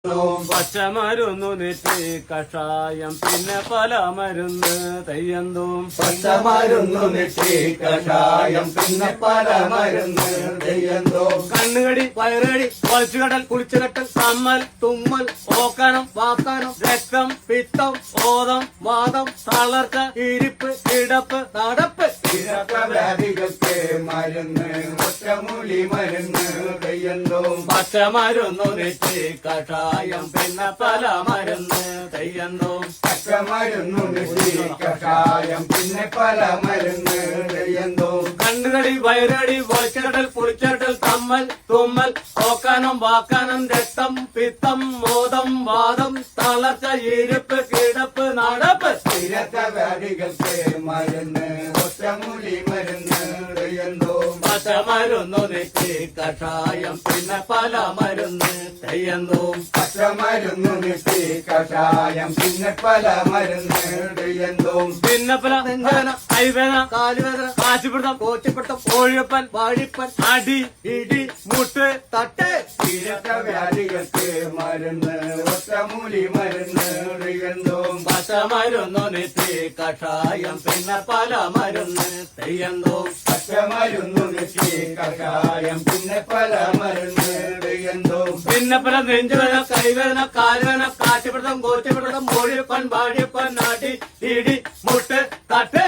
പച്ചമരുന്നു നെറ്റി കഷായം പിന്നെ പല മരുന്ന് തെയ്യന്തോം. പച്ചമരുന്നു നെറ്റി കഷായം പിന്നെ പല മരുന്ന് തെയ്യന്തോം. കണ്ണുകടി വയറടി വലിച്ചുകടൽ കുളിച്ചുകെട്ടൽ കമ്മൽ തുമ്മൽ ഓക്കാനം വാക്കാനം രക്തം പിത്തം ഓതം വാദം തളർച്ച ഇരിപ്പ് കിടപ്പ് നടപ്പ് വ്യാധികൾക്ക് മരുന്ന് ഒറ്റമൂലി മരുന്ന് തെയ്യന്തോം. പച്ചമരുന്നു നെറ്റി കഷായം പിന്നെ പല മരുന്ന് തെയ്യന്തോം. പച്ചമരുന്നു നെറ്റി കഷായം പിന്നെ പല മരുന്ന് തെയ്യന്തോം. കണ്ണുകടി വയറടി വലിച്ചുകടൽ കുളിച്ചുകെട്ടൽ കമ്മൽ തുമ്മൽ ഓക്കാനം വാക്കാനം രക്തം പിത്തം മോദം വാദം തളർച്ച ഇരിപ്പ് കിടപ്പ് നടപ്പ് വ്യാധികൾക്ക് മരുന്ന് ഒറ്റമൂലി മരുന്ന് തെയ്യന്തോം. പച്ചമരുന്നു നെറ്റി കഷായം പിന്നെ പല മരുന്ന് തെയ്യന്തോം. പച്ചമരുന്നു നെറ്റി കഷായം പിന്നെ പല മരുന്ന് തെയ്യന്തോം. പിന്നെ പല നെഞ്ചവേദന കൈവേദന കാലുവേദന കാശിപ്പിടുത്തം കോച്ചിപ്പിടുത്തം കോഴിയപ്പൻ വാഴിപ്പൻ അടി ഇടി മുട്ട് തട്ട് വ്യാധികൾക്ക് മരുന്ന് ഒറ്റമൂലി മരുന്ന് തെയ്യന്തോം. പച്ചമരുന്നു നെറ്റി കഷായം പിന്നെ പല മരുന്ന് തെയ്യന്തോം. പച്ചമരുന്നു നെറ്റി കഷായം പിന്നെ പല മരുന്ന് തെയ്യന്തോം. പിന്നെ പല നെഞ്ചുവേദന കൈവേദന കാലുവേദന കാശിപ്പിടുത്തം കോച്ചിപ്പിടുത്തം കോഴിയപ്പൻ വാഴിപ്പൻ അടി ഇടി മുട്ട് തട്ട്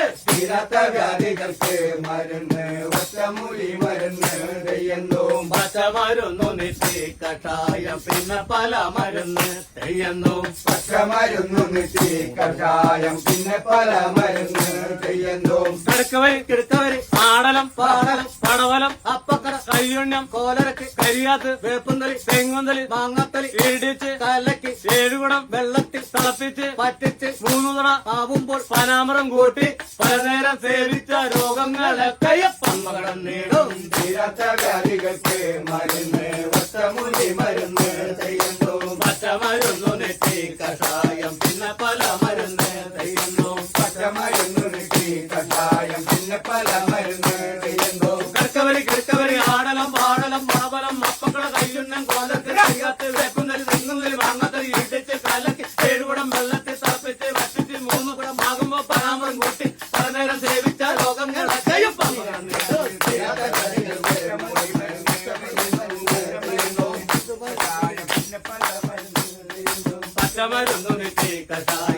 വ്യാധികൾക്ക് മരുന്ന് ഒറ്റമൂലി മരുന്ന് തെയ്യന്തോം. പച്ചമരുന്നു നെറ്റി കഷായം പിന്നെ പല മരുന്ന് തെയ്യന്തോം. പച്ചമരുന്നു നെറ്റി കഷായം പിന്നെ പല മരുന്ന് തെയ്യന്തോം. കിടക്കവരി കിടക്കവരി ആടലം പാടലം പടവലം അപ്പക്കര കയ്യുണ്ണം കോലരക്ക് കരിയാത്ത് വേപ്പന്തലി തെങ്ങുന്തലി മാങ്ങത്തലി ഇടിച്ച് കലക്കി ഏഴുകുടം വെള്ളത്തിൽ തിളപ്പിച്ച് പറ്റിച്ച് 3 തവണ ആവുമ്പോൾ പനാമരം കൂട്ടി പലനേരം സേവിച്ച രോഗങ്ങളൊക്കെ പമ്മകടം നേടും. വ്യാധികൾക്ക് മരുന്ന് ഒറ്റമൂലി മരുന്ന് തെയ്യന്തോം. പച്ചമരുന്നു നെറ്റി കഷായം പിന്നെ പല മരുന്ന് തെയ്യന്തോം. പച്ചമരുന്നു നെറ്റി കഷായം പിന്നെ പല മരുന്ന് തെയ്യന്തോം. കിടക്കവരി ആടലം പാടലം പടവലം അപ്പക്കട കയ്യുണ്ണം കോലത്തിൽ കരിയാത്ത് വേപ്പന്തലി തെങ്ങുന്തലി മാങ്ങത്തലി ഇടിച്ച് കലക്കി ഏഴുകുടം വെള്ളത്തിൽ തിളപ്പിച്ച് വറ്റിച്ച് 3 കുടം ആകുമ്പോ പനാമരം കൂട്ടി പലനേരം സേവിച്ച രോഗങ്ങളൊക്കെ പമ്മകടം നേടും. പച്ചമരുന്നു നെറ്റി കഷായം